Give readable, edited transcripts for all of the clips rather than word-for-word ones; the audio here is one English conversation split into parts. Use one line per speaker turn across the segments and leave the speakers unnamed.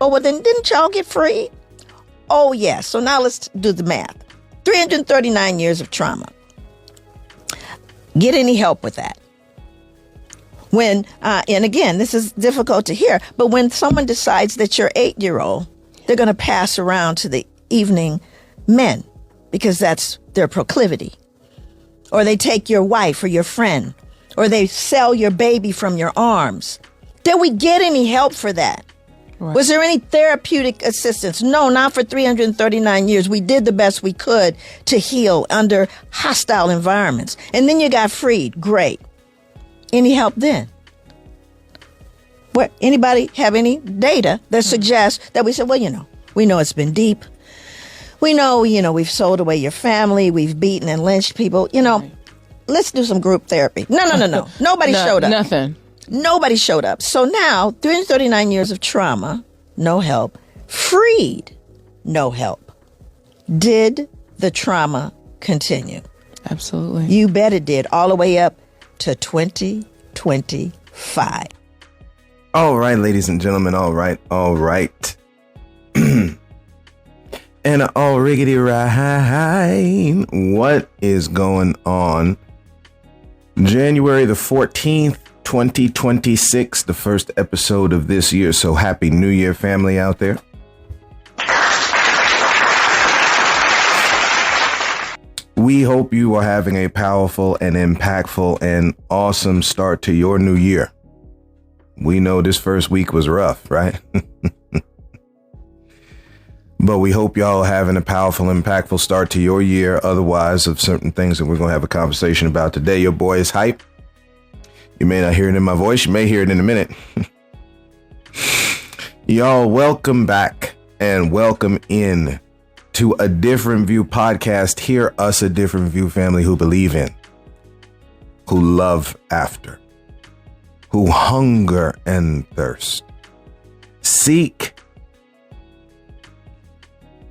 Oh, well, then didn't y'all get free? Oh, yeah. So now let's do the math. 339 years of trauma. Get any help with that? When, and again, this is difficult to hear, but when someone decides that your 8-year-old, they're going to pass around to the evening men because that's their proclivity. Or they take your wife or your friend, or they sell your baby from your arms. Did we get any help for that? Right. Was there any therapeutic assistance? No, not for 339 years. We did the best we could to heal under hostile environments. And then you got freed. Great. Any help then? What, anybody have any data that suggests that we said, well, we know it's been deep. We know, we've sold away your family. We've beaten and lynched people.
Right.
Let's do some group therapy. No. Nobody showed up.
Nothing.
Nobody showed up. So now, 339 years of trauma, no help. Freed, no help. Did the trauma continue?
Absolutely.
You bet it did, all the way up to 2025.
All right, ladies and gentlemen. All right. And all riggedy right. What is going on? January the 14th, 2026, the first episode of this year. So happy New Year, family out there. We hope you are having a powerful and impactful and awesome start to your new year. We know this first week was rough, right? But we hope y'all are having a powerful, impactful start to your year. Otherwise, of certain things that we're going to have a conversation about today. Your boy is hype. You may not hear it in my voice. You may hear it in a minute. Y'all, welcome back and welcome in to A Different View podcast. Hear us, A Different View family who believe in, who love after, who hunger and thirst, seek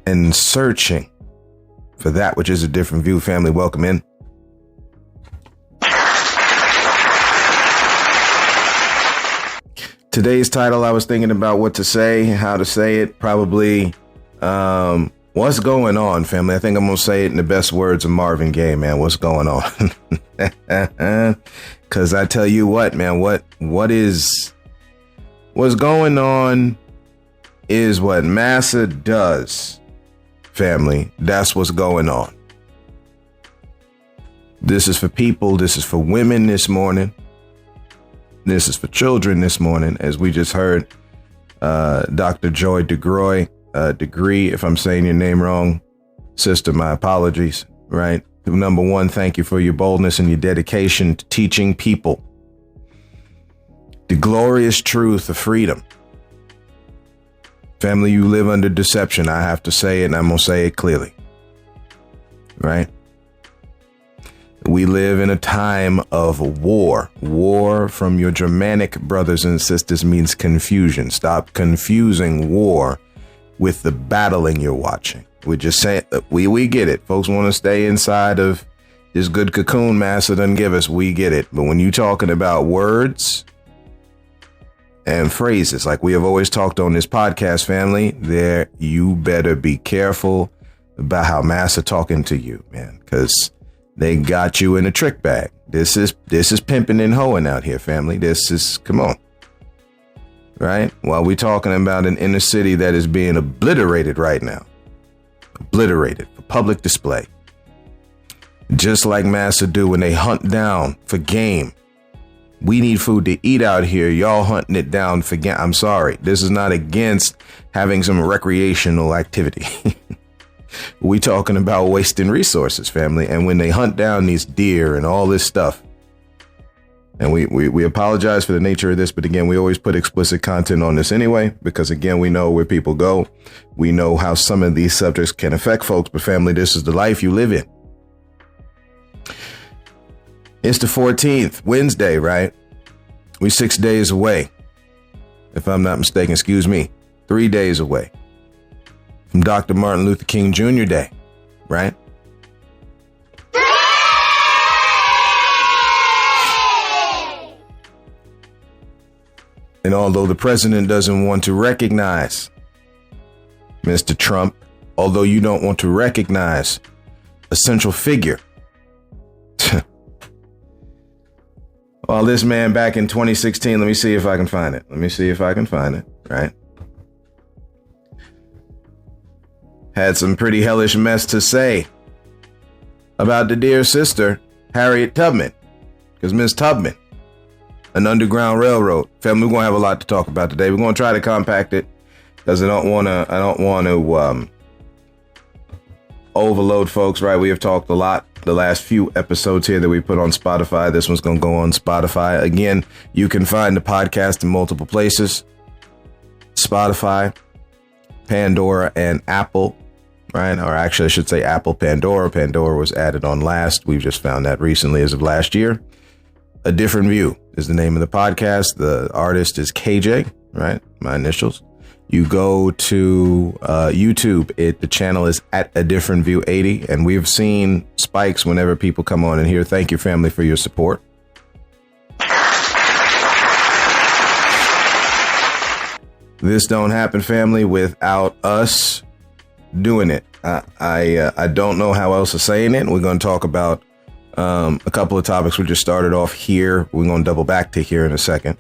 and searching for that which is a different view. Family, welcome in. Today's title, I was thinking about what to say, how to say it. Probably, what's going on, family? I think I'm going to say it in the best words of Marvin Gaye, man. What's going on? Because I tell you what, man, what's going on is what Massa does. Family, that's what's going on. This is for people. This is for women this morning. This is for children this morning. As we just heard, Dr. Joy Degree, if I'm saying your name wrong, sister, my apologies, right? Number one, thank you for your boldness and your dedication to teaching people the glorious truth of freedom. Family, you live under deception. I have to say it, and I'm going to say it clearly. Right? We live in a time of war. War, from your Germanic brothers and sisters, means confusion. Stop confusing war with the battling you're watching. We're just saying, we get it. Folks want to stay inside of this good cocoon Massa doesn't give us. We get it. But when you're talking about words and phrases, like we have always talked on this podcast, family, there, you better be careful about how Massa talking to you, man, because they got you in a trick bag. This is pimping and hoeing out here, family. This is, come on. Right? While we're talking about an inner city that is being obliterated right now. Obliterated for public display. Just like Massa do when they hunt down for game. We need food to eat out here. Y'all hunting it down for game. I'm sorry. This is not against having some recreational activity. We talking about wasting resources, family. And when they hunt down these deer and all this stuff, and we apologize for the nature of this, but again, we always put explicit content on this anyway, because again, we know where people go. We know how some of these subjects can affect folks, but family, this is the life you live in. It's the 14th, Wednesday, right? We're 6 days away. If I'm not mistaken, 3 days away from Dr. Martin Luther King Jr. Day, right? And although the president doesn't want to recognize Mr. Trump, although you don't want to recognize a central figure. Well, this man back in 2016, let me see if I can find it. Right. Had some pretty hellish mess to say about the dear sister, Harriet Tubman. Because Miss Tubman, an Underground Railroad. Family, we're going to have a lot to talk about today. We're going to try to compact it because I don't want to overload folks, right? We have talked a lot the last few episodes here that we put on Spotify. This one's going to go on Spotify. Again, you can find the podcast in multiple places. Spotify, Pandora, and Apple, right? Or actually, I should say Apple, Pandora. Pandora was added on last. We've just found that recently as of last year. A Different View is the name of the podcast. The artist is KJ, right? My initials. You go to YouTube. The channel is at A Different View 80. And we've seen spikes whenever people come on in here. Thank you, family, for your support. This don't happen, family, without us doing it. I don't know how else to say it. We're going to talk about a couple of topics. We just started off here. We're going to double back to here in a second.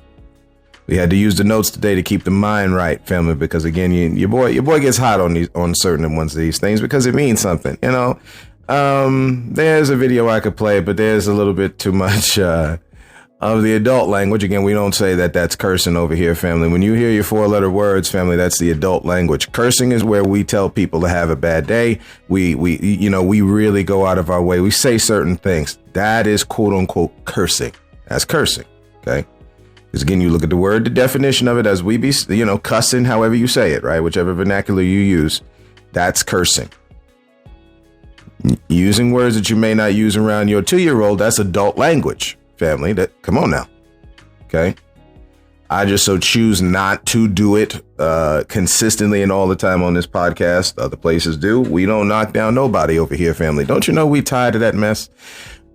We had to use the notes today to keep the mind right, family, because again, your boy gets hot on certain ones of these things because it means something, you know. There's a video I could play, but there's a little bit too much of the adult language. Again, we don't say that that's cursing over here, family. When you hear your 4-letter words, family, that's the adult language. Cursing is where we tell people to have a bad day. We really go out of our way. We say certain things. That is quote unquote cursing. That's cursing. Okay. Because again, you look at the word, the definition of it as we be, cussing, however you say it, right? Whichever vernacular you use, that's cursing. Using words that you may not use around your 2-year-old, that's adult language, family. Come on now. Okay. I just so choose not to do it consistently and all the time on this podcast. Other places do. We don't knock down nobody over here, family. Don't you know we tired of that mess?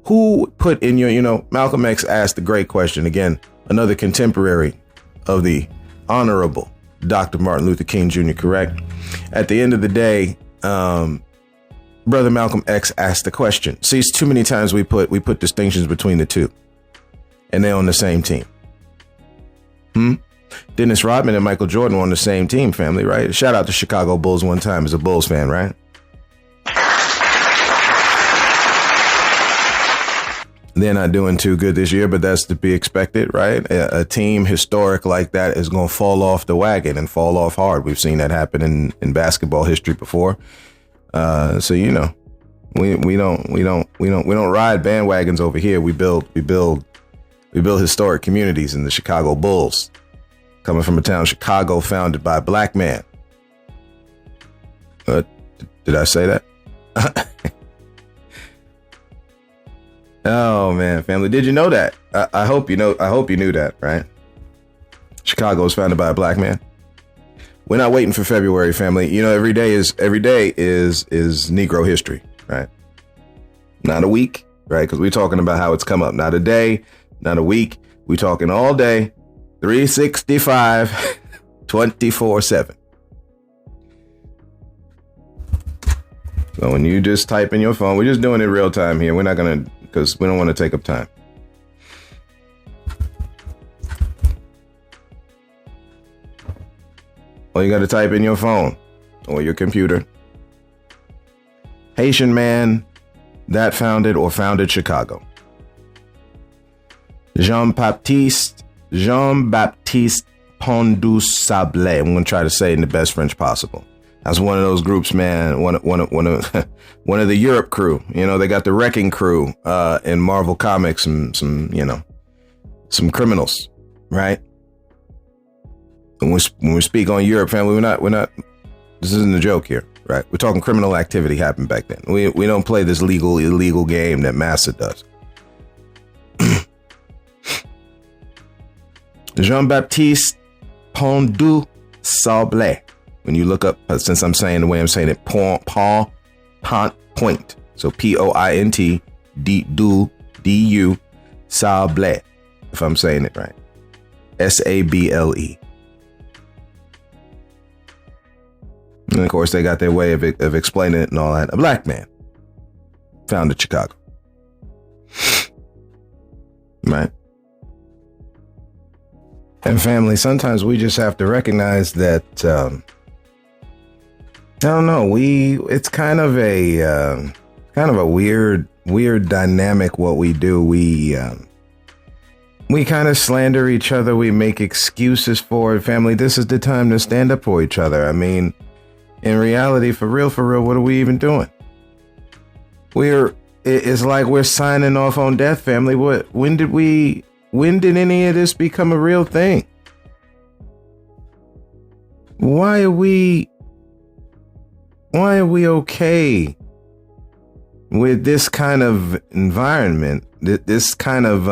Who put in your, Malcolm X asked the great question again. Another contemporary of the Honorable Dr. Martin Luther King Jr., correct? At the end of the day, Brother Malcolm X asked the question. See, it's too many times we put distinctions between the two, and they're on the same team. Dennis Rodman and Michael Jordan were on the same team, family, right? Shout out to Chicago Bulls one time as a Bulls fan, right? They're not doing too good this year, but that's to be expected, right? A team historic like that is going to fall off the wagon and fall off hard. We've seen that happen in basketball history before. So we don't ride bandwagons over here. We build historic communities in the Chicago Bulls, coming from a town, Chicago, founded by a black man. Did I say that? Oh man, family. Did you know that? I hope you knew that, right? Chicago was founded by a black man. We're not waiting for February, family. Every day is Negro history, right? Not a week, right? Because we're talking about how it's come up. Not a day, not a week. We're talking all day, 365, 24/7. So when you just type in your phone, we're just doing it real time here. We're not going to, because we don't want to take up time. Or you got to type in your phone or your computer. Haitian man that founded Chicago. Jean-Baptiste Pondu Sablé. I'm going to try to say it in the best French possible. That's one of those groups, man. One of the Europe crew. They got the Wrecking Crew in Marvel Comics, and some criminals, right? And when we speak on Europe, family, we're not. This isn't a joke here, right? We're talking criminal activity happened back then. We don't play this illegal game that Massa does. Jean-Baptiste Pondu Sablé. When you look up, since I'm saying the way I'm saying it, Point. So Point, D-U, Sablé, if I'm saying it right. Sable. And of course, they got their way of explaining it and all that. A black man founded Chicago. Right? And family, sometimes we just have to recognize that, I don't know, it's kind of a weird dynamic what we do. We kind of slander each other. We make excuses for it. Family, this is the time to stand up for each other. I mean, in reality, for real, what are we even doing? It's like we're signing off on death, family. When did any of this become a real thing? Why are we okay with this kind of environment? This kind of,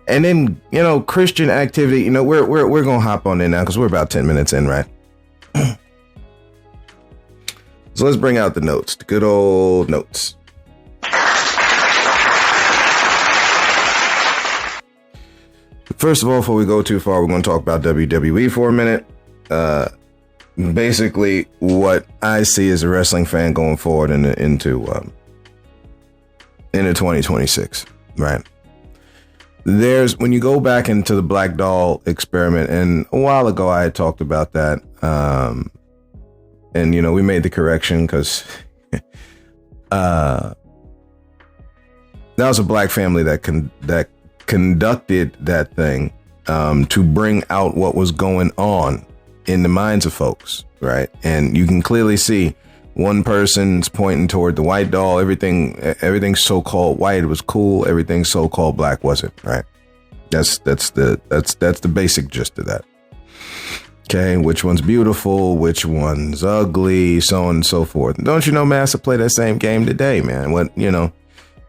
and then, Christian activity, we're going to hop on in now because we're about 10 minutes in, right? So let's bring out the notes, the good old notes. First of all, before we go too far, we're going to talk about WWE for a minute. Basically, what I see as a wrestling fan going forward into 2026, right? When you go back into the Black Doll experiment, and a while ago I had talked about that, and we made the correction because that was a black family that conducted that thing to bring out what was going on in the minds of folks, right? And you can clearly see one person's pointing toward the white doll. Everything so-called white was cool. Everything so-called black wasn't, right? That's the basic gist of that. Okay, which one's beautiful, which one's ugly, so on and so forth. Don't you know Massa play that same game today, man?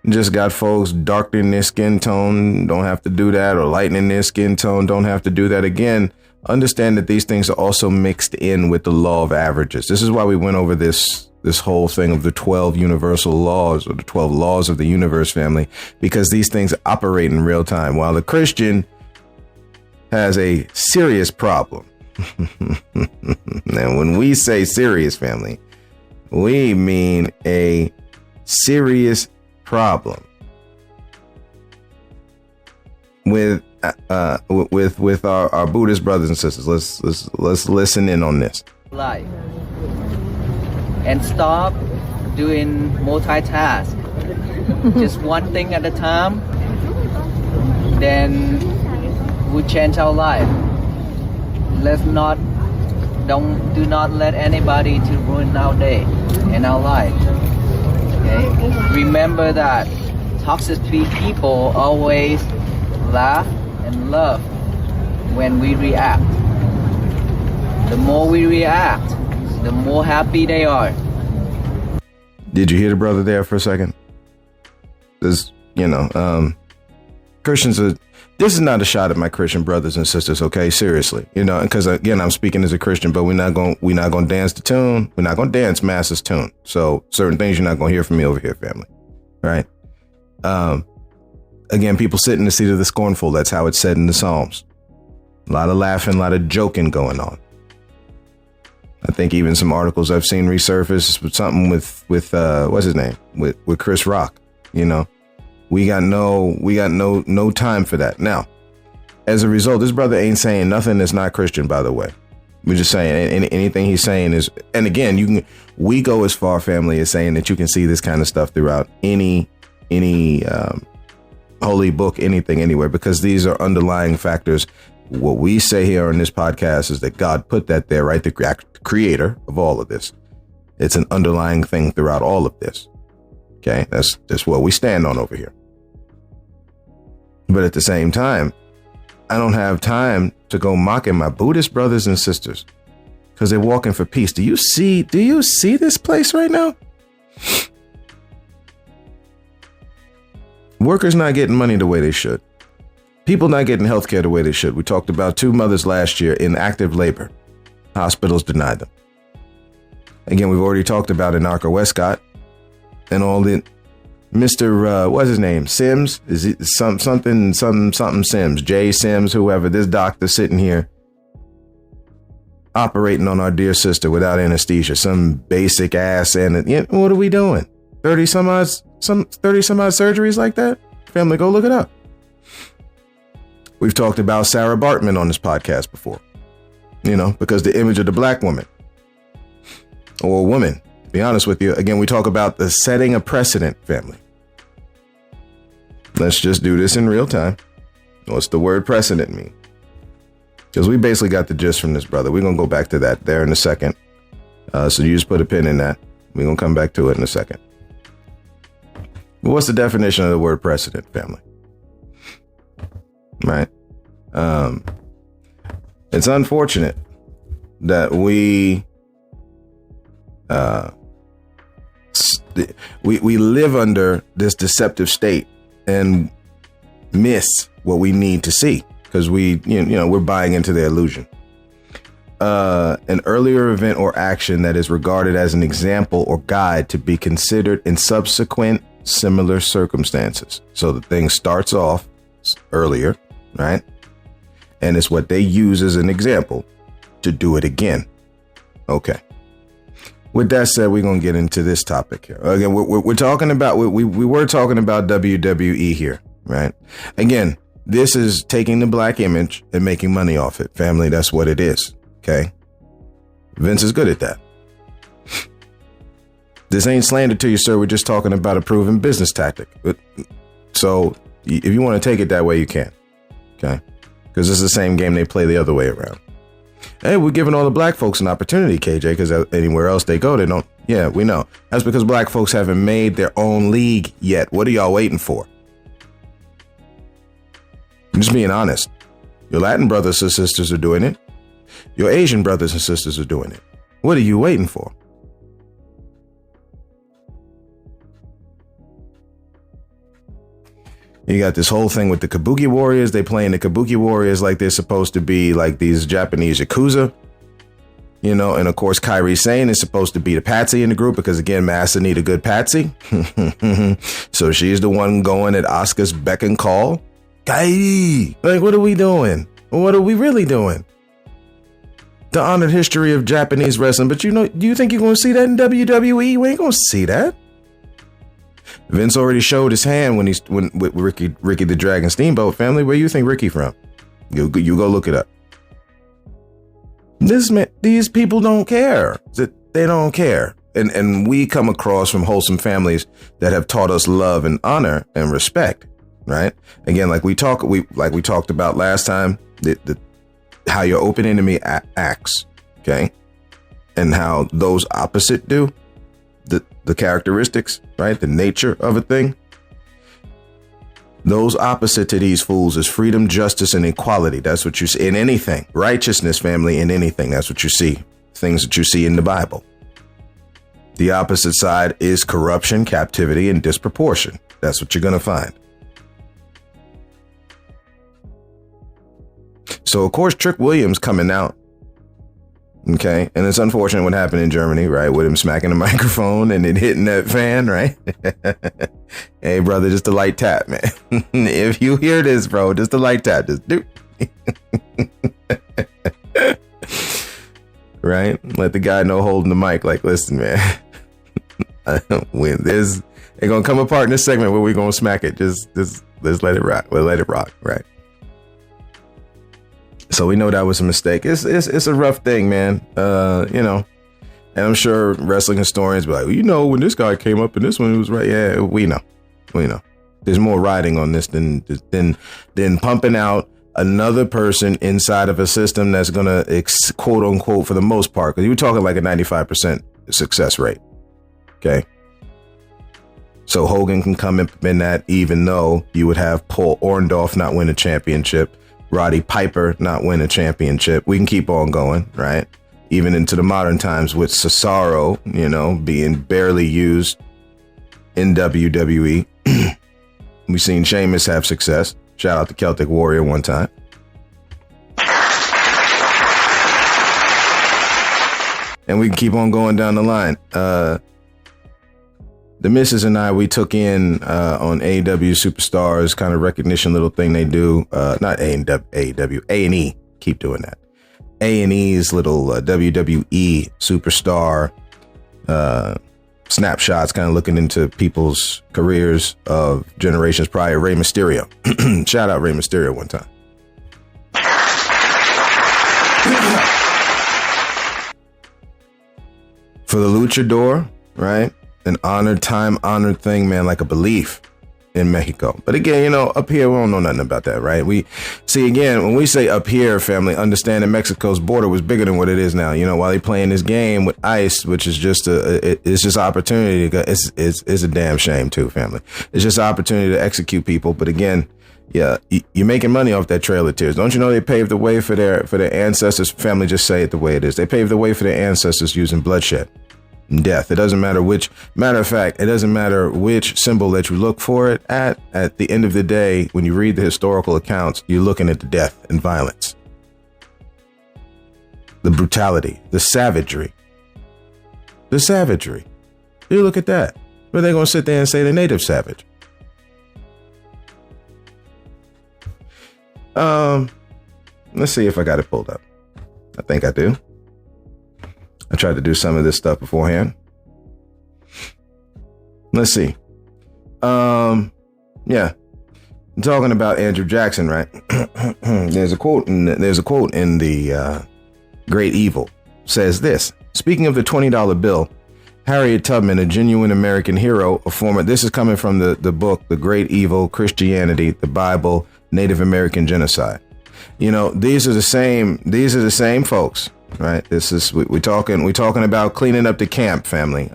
Just got folks darkening their skin tone, don't have to do that, or lightening their skin tone, don't have to do that again. Understand that these things are also mixed in with the law of averages. This is why we went over this whole thing of the 12 universal laws, or the 12 laws of the universe, family, because these things operate in real time. While the Christian has a serious problem. Now, when we say serious, family, we mean a serious problem with our Buddhist brothers and sisters. Let's listen in on this.
Life and stop doing multitask. Just one thing at a time. Then we change our life. Do not let anybody to ruin our day and our life. Okay? Remember that toxic people always laugh and love when we react. The more we react, the more happy they are.
Did you hear the brother there for a second? Christians are. This is not a shot at my Christian brothers and sisters, okay? Seriously, because again, I'm speaking as a Christian, but we're not going to dance the tune. We're not going to dance Massa's tune. So certain things you're not going to hear from me over here, family. Right? Again, people sit in the seat of the scornful. That's how it's said in the Psalms. A lot of laughing, a lot of joking going on. I think even some articles I've seen resurface with something with what's his name? With Chris Rock, We got no time for that. Now, as a result, this brother ain't saying nothing that's not Christian, by the way. We're just saying anything he's saying is, and again, we go as far, family, as saying that you can see this kind of stuff throughout any holy book, anything, anywhere, because these are underlying factors. What we say here on this podcast is that God put that there, right? The creator of all of this. It's an underlying thing throughout all of this. Okay, that's what we stand on over here. But at the same time, I don't have time to go mocking my Buddhist brothers and sisters because they're walking for peace. Do you see this place right now? Workers not getting money the way they should. People not getting health care the way they should. We talked about 2 mothers last year in active labor. Hospitals denied them. Again, we've already talked about Anarcho Westcott and all the Mr. What's his name? Sims? Is it something Sims? Jay Sims, whoever, this doctor sitting here operating on our dear sister without anesthesia, some basic ass. And what are we doing? 30 some odd surgeries like that? Family, go look it up. We've talked about Sarah Bartman on this podcast before, because the image of the black woman or woman, to be honest with you, again, we talk about the setting a precedent, family. Let's just do this in real time. What's the word precedent mean? Because we basically got the gist from this, brother. We're going to go back to that there in a second. So you just put a pin in that. We're going to come back to it in a second. But what's the definition of the word precedent, family? Right. It's unfortunate that we live under this deceptive state and miss what we need to see because we're buying into the illusion. An earlier event or action that is regarded as an example or guide to be considered in subsequent similar circumstances. So the thing starts off earlier, right? And it's what they use as an example to do it again. Okay. With that said, we're going to get into this topic here. Again, we're talking about, we were talking about WWE here, right? Again, this is taking the black image and making money off it. Family, that's what it is. Okay. Vince is good at that. This ain't slander to you, sir. We're just talking about a proven business tactic. So if you want to take it that way, you can. Okay. Because it's the same game they play the other way around. Hey, we're giving all the black folks an opportunity, KJ, because anywhere else they go, they don't. Yeah, we know. That's because black folks haven't made their own league yet. What are y'all waiting for? I'm just being honest. Your Latin brothers and sisters are doing it. Your Asian brothers and sisters are doing it. What are you waiting for? You got this whole thing with the Kabuki Warriors. They playing the Kabuki Warriors like they're supposed to be like these Japanese Yakuza, and of course, Kairi Sane is supposed to be the patsy in the group because, again, Massa need a good patsy. So she's the one going at Asuka's beck and call. Kairi, like, what are we doing? What are we really doing? The honored history of Japanese wrestling. But, do you think you're going to see that in WWE? We ain't going to see that. Vince already showed his hand with Ricky the Dragon Steamboat. Family, where you think Ricky from? You go look it up. These people don't care. They don't care. And we come across from wholesome families that have taught us love and honor and respect. Right? Again, like we talked about last time, how your open enemy acts. Okay. And how those opposite do. The characteristics, right? The nature of a thing. Those opposite to these fools is freedom, justice, and equality. That's what you see in anything. Righteousness, family, in anything. That's what you see. Things that you see in the Bible. The opposite side is corruption, captivity, and disproportion. That's what you're going to find. So, of course, Trick Williams coming out. Okay. And it's unfortunate what happened in Germany, right? With him smacking the microphone and then hitting that fan, right? Hey, brother, just a light tap, man. If you hear this, bro, just a light tap. Just do. Right? Let the guy know holding the mic. Like, listen, man. When they're going to come apart in this segment where we're going to smack it. Just let's let it rock. Let's let it rock. Right. So we know that was a mistake. It's a rough thing, man. And I'm sure wrestling historians be like, when this guy came up and this one was right. Yeah, we know. There's more riding on this than pumping out another person inside of a system that's going to quote unquote, for the most part, because you're talking like a 95% success rate. Okay. So Hogan can come in that, even though you would have Paul Orndorff not win a championship. Roddy Piper not win a championship. We can keep on going, right? Even into the modern times with Cesaro, being barely used in WWE. We've seen Sheamus have success. Shout out to Celtic Warrior one time. And we can keep on going down the line. The missus and I, we took in on AEW Superstars kind of recognition little thing they do. Not AEW, A&E. Keep doing that. A&E's little WWE superstar snapshots, kind of looking into people's careers of generations prior. Rey Mysterio. Shout out Rey Mysterio one time. For the luchador, right? An honored thing, man, like a belief in Mexico. But again, up here, we don't know nothing about that, right? We see, again, when we say up here, family, understand that Mexico's border was bigger than what it is now. While they playing this game with ICE, which is just it's just opportunity. It's a damn shame too, family. It's just opportunity to execute people. But again, yeah, you're making money off that Trail of Tears. Don't you know they paved the way for their ancestors? Family, just say it the way it is. They paved the way for their ancestors using bloodshed. Death. It doesn't matter matter of fact, it doesn't matter which symbol that you look for it at the end of the day, when you read the historical accounts, you're looking at the death and violence, the brutality, the savagery. You look at that. But they're going to sit there and say the native savage. Let's see if I got it pulled up. I think I do. I tried to do some of this stuff beforehand. Let's see. Yeah. I'm talking about Andrew Jackson, right? There's a quote in the Great Evil. Says this: speaking of the $20 bill, Harriet Tubman, a genuine American hero, a former. This is coming from the book, The Great Evil, Christianity, the Bible, Native American Genocide. These are the same folks. Right. This is we're talking about cleaning up the camp, family.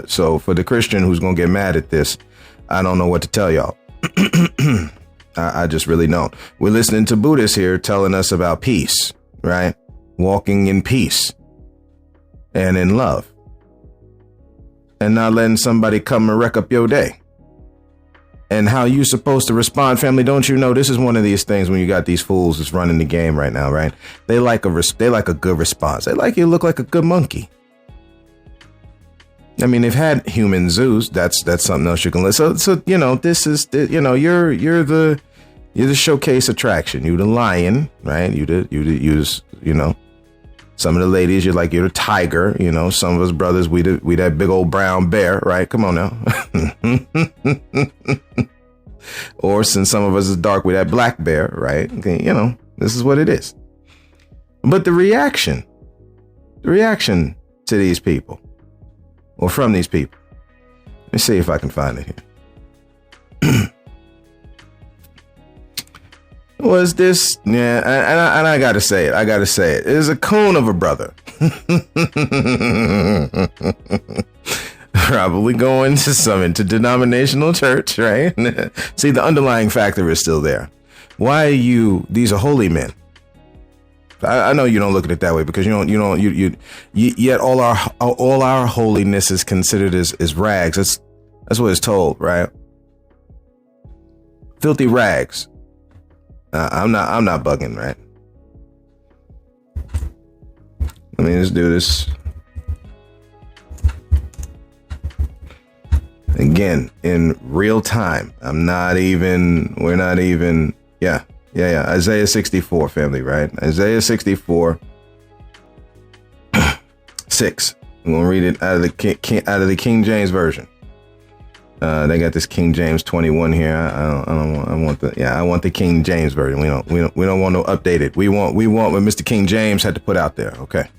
So for the Christian who's going to get mad at this, I don't know what to tell y'all. I just really don't. We're listening to Buddhists here telling us about peace, right? Walking in peace and in love and not letting somebody come and wreck up your day. And how you supposed to respond, family? Don't you know this is one of these things when you got these fools that's running the game right now, right? They like a good response. They like you look like a good monkey. I mean, they've had human zoos. That's something else you can listen. So this is you're the showcase attraction. You the lion, right? You some of the ladies, you're the tiger. Some of us brothers, we that big old brown bear, right? Come on now. Or since some of us is dark, we that black bear, right? Okay, this is what it is. But the reaction to these people, or from these people, let me see if I can find it here. Was this, yeah, and I gotta say it is a coon of a brother. Probably going to some interdenominational church, right? See, the underlying factor is still there. Why are these are holy men. I know you don't look at it that way because yet all our holiness is considered as rags. That's what it's told, right? Filthy rags. I'm not bugging, right? Let me just do this again in real time. We're not even. Yeah. Isaiah 64, family, right? Isaiah 64, 6. I'm gonna read it out of the King James version. They got this King James 21 here. I want the King James version. We don't want no updated. We want what Mr. King James had to put out there. Okay.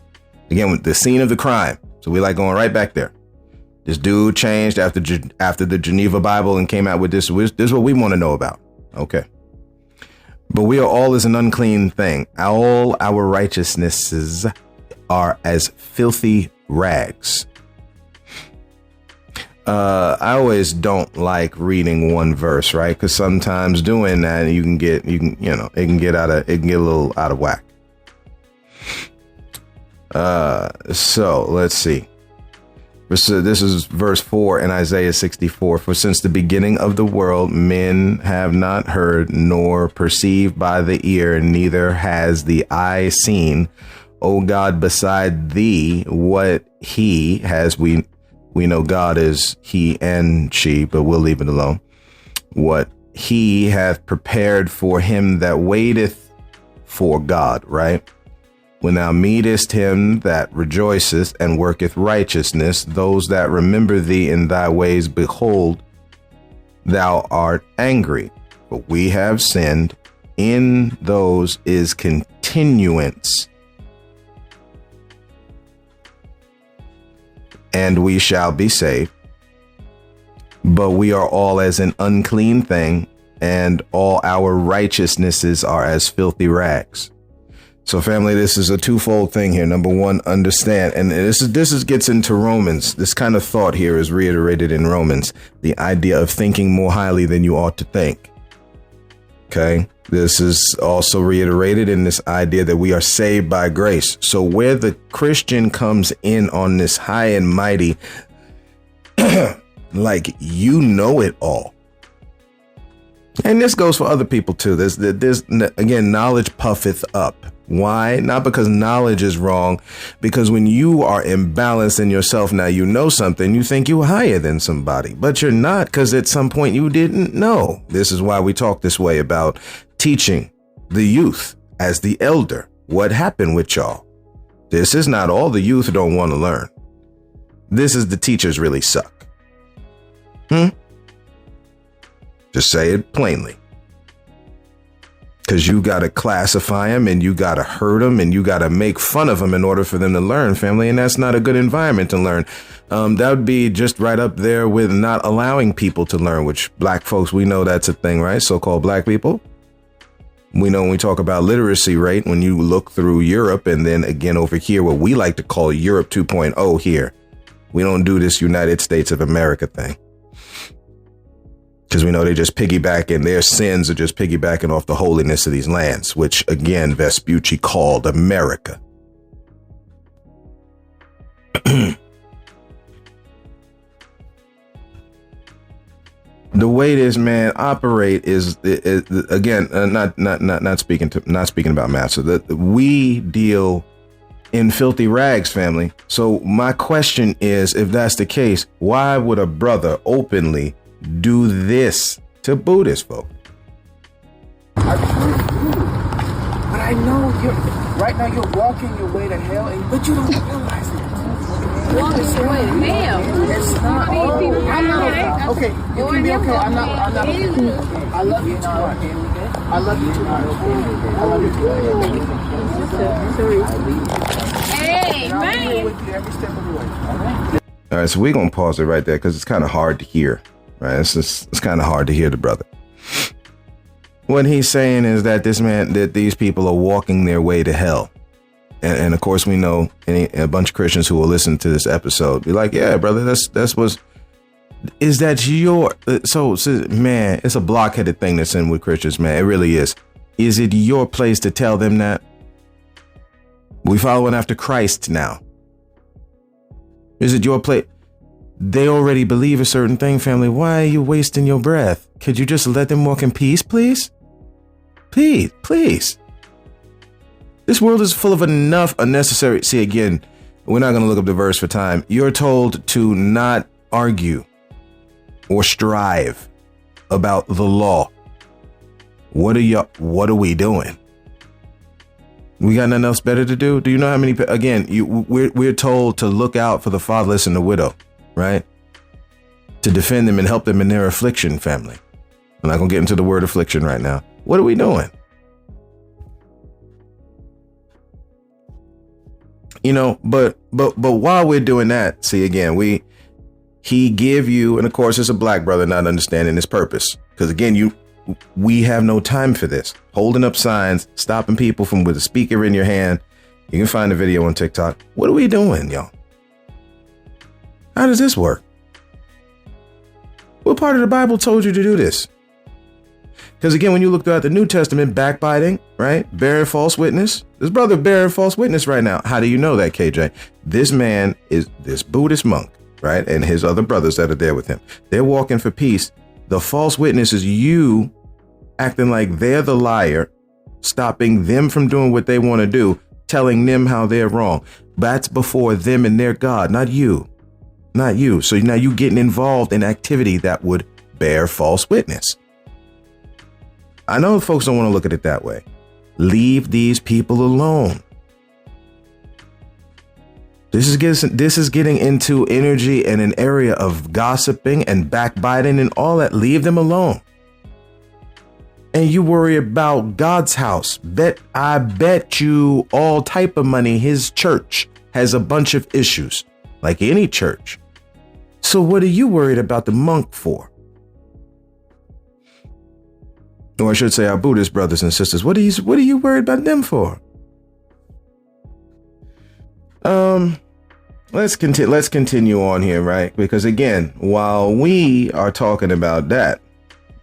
Again, with the scene of the crime. So we like going right back there. This dude changed after the Geneva Bible and came out with this. This is what we want to know about. Okay. But we are all as an unclean thing. All our righteousnesses are as filthy rags. I always don't like reading one verse, right? Because sometimes doing that, it can get a little out of whack. So let's see. So this is verse 4 in Isaiah 64. For since the beginning of the world, men have not heard nor perceived by the ear, neither has the eye seen, O God, beside thee, what he has. We know God is he and she, but we'll leave it alone. What he hath prepared for him that waiteth for God, right? when thou meetest him that rejoiceth and worketh righteousness, those that remember thee in thy ways, behold, thou art angry. But we have sinned. In those is continuance. And we shall be saved. But we are all as an unclean thing, and all our righteousnesses are as filthy rags. So, family, this is a twofold thing here. Number one, understand, and this gets into Romans. This kind of thought here is reiterated in Romans, the idea of thinking more highly than you ought to think. Okay, this is also reiterated in this idea that we are saved by grace. So where the Christian comes in on this high and mighty, like, you know it all. And this goes for other people too. There's again, knowledge puffeth up. Why? Not because knowledge is wrong, because when you are imbalanced in yourself, now you know something, you think you're higher than somebody, but you're not, because at some point you didn't know. This is why we talk this way about teaching the youth as the elder. What happened with y'all? This is not all the youth don't want to learn. This is the teachers really suck. Just say it plainly. Because you got to classify them and you got to hurt them and you got to make fun of them in order for them to learn, family. And that's not a good environment to learn. That would be just right up there with not allowing people to learn, which black folks, we know that's a thing, right? So-called black people. We know when we talk about literacy rate, when you look through Europe and then again over here, what we like to call Europe 2.0 here. We don't do this United States of America thing. Because we know they just piggyback and their sins are just piggybacking off the holiness of these lands, which, again, Vespucci called America. The way this man operate is again, not speaking about math. So that we deal in filthy rags, family. So my question is, if that's the case, why would a brother openly do this to Buddhist folk?
But I know right now you're walking your way to hell, but you don't realize it.
Walking your way to hell.
It's not. I'm not okay. You can be okay. I'm not. I love you too much. I love you too much. I love you too much.
Hey, man.
With you every step of the way.
All right, so we're gonna pause it right there because it's kind of hard to hear. Right, it's kind of hard to hear the brother. What he's saying is that these people are walking their way to hell. And of course, we know a bunch of Christians who will listen to this episode be like, yeah, brother, is that your, so man, it's a blockheaded thing that's in with Christians, man. It really is. Is it your place to tell them that? We following after Christ now. Is it your place? They already believe a certain thing, family. Why are you wasting your breath? Could you just let them walk in peace, please? Please. This world is full of enough unnecessary. See, again, we're not going to look up the verse for time. You're told to not argue or strive about the law. What are we doing? We got nothing else better to do? Do you know how many, again, we're told to look out for the fatherless and the widow. Right? To defend them and help them in their affliction, family. I'm not going to get into the word affliction right now. What are we doing? You know, but while we're doing that, see, again, he give you, and of course, it's a black brother not understanding his purpose. Because again, we have no time for this. Holding up signs, stopping people from with a speaker in your hand. You can find the video on TikTok. What are we doing, y'all? How does this work? What part of the Bible told you to do this? Because again, when you look throughout the New Testament, backbiting, right? Bearing false witness. This brother bearing false witness right now. How do you know that, KJ? This man is this Buddhist monk, right? And his other brothers that are there with him. They're walking for peace. The false witness is you acting like they're the liar, stopping them from doing what they want to do, telling them how they're wrong. That's before them and their God, not you. Not you. So now you getting involved in activity that would bear false witness. I know folks don't want to look at it that way. Leave these people alone. This is getting into energy and an area of gossiping and backbiting and all that. Leave them alone. And you worry about God's house. I bet you all type of money his church has a bunch of issues, like any church. So what are you worried about the monk for? Or I should say our Buddhist brothers and sisters. What are you worried about them for? Let's continue on here, right? Because again, while we are talking about that,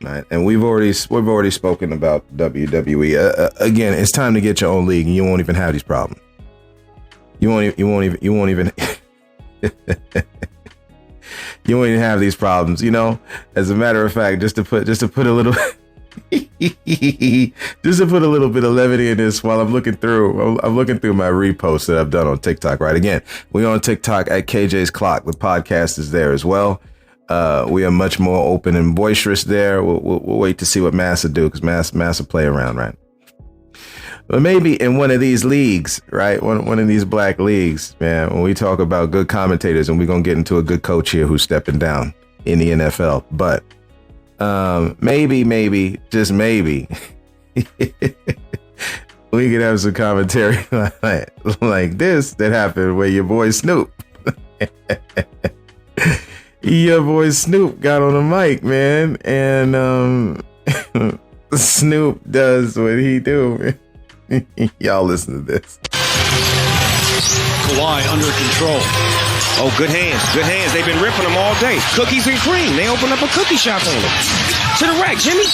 right, and we've already spoken about WWE. Again, it's time to get your own league, and you won't even have these problems. You won't even you won't even have these problems. You know, as a matter of fact, just to put a little. Just to put a little bit of levity in this while I'm looking through my reposts that I've done on TikTok, right? Again, we're on TikTok at KJ's Clock. The podcast is there as well. We are much more open and boisterous there. We'll wait to see what Massa do, because Massa play around, right? But maybe in one of these leagues, right? One of these black leagues, man, when we talk about good commentators, and we're going to get into a good coach here who's stepping down in the NFL, but maybe, just maybe, we could have some commentary like this that happened where your boy Snoop, got on the mic, man, and Snoop does what he do. Y'all listen to this.
Kawhi under control. Oh, good hands. They've been ripping them all day. Cookies and cream. They opened up a cookie shop on them. To the rack, Jimmy.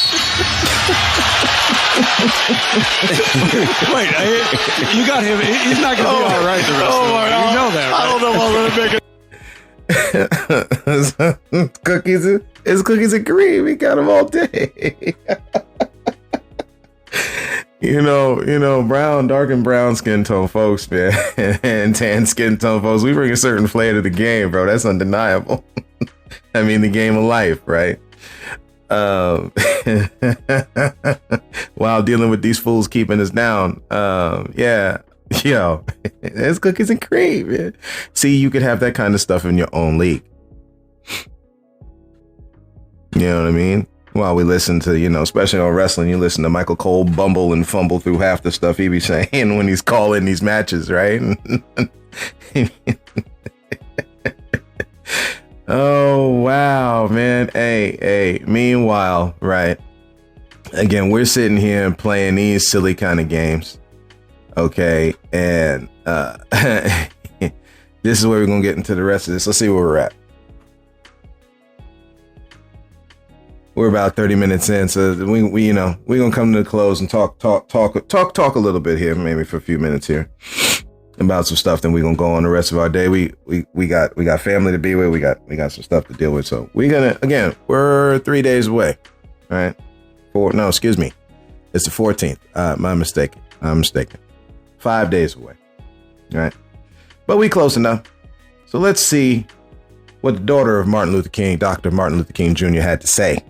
Wait, you got him. He's not going to be all right the rest of the way. You know that, right? I don't know if I'm going to make it.
It's cookies and cream. He got them all day. You know, dark and brown skin tone folks, man, and tan skin tone folks, we bring a certain flair to the game, bro. That's undeniable. I mean, the game of life, right? While dealing with these fools keeping us down. It's cookies and cream, man. See, you could have that kind of stuff in your own league. You know what I mean? While we listen to, especially on wrestling, you listen to Michael Cole bumble and fumble through half the stuff he be saying when he's calling these matches, right? Oh, wow, man. Hey. Meanwhile, right? Again, we're sitting here and playing these silly kind of games. Okay. And this is where we're going to get into the rest of this. Let's see where we're at. We're about 30 minutes in, so we're gonna come to the close and talk a little bit here, maybe for a few minutes here, about some stuff. Then we're gonna go on the rest of our day. We got family to be with. We got some stuff to deal with. So we're 3 days away. All right. Excuse me. It's the 14th. I'm mistaken. 5 days away. All right. But we close enough. So let's see what the daughter of Martin Luther King, Dr. Martin Luther King Jr. had to say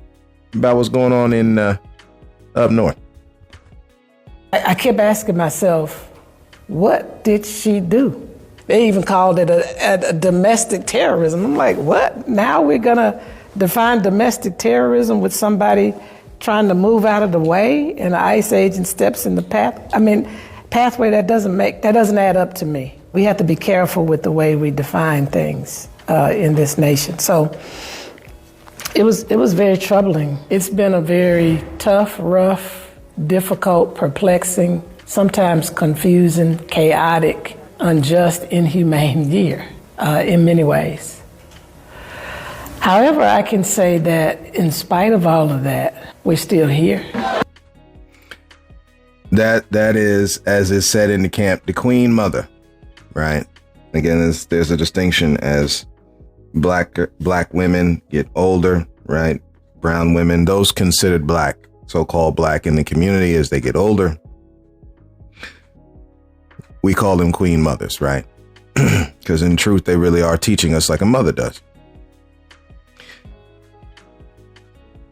about what's going on in up north.
I kept asking myself, what did she do? They even called it a domestic terrorism. I'm like, what? Now we're gonna define domestic terrorism with somebody trying to move out of the way and an ICE agent steps in the path? I mean, pathway that doesn't add up to me. We have to be careful with the way we define things in this nation. So it was very troubling. It's been a very tough, rough, difficult, perplexing, sometimes confusing, chaotic, unjust, inhumane year in many ways. However, I can say that in spite of all of that, we're still here.
That is, as is said in the camp, the Queen Mother, right? Again, there's a distinction as black women get older, right? Brown women, those considered black, so-called black in the community, as they get older, we call them Queen Mothers, right? Because in truth, they really are teaching us like a mother does.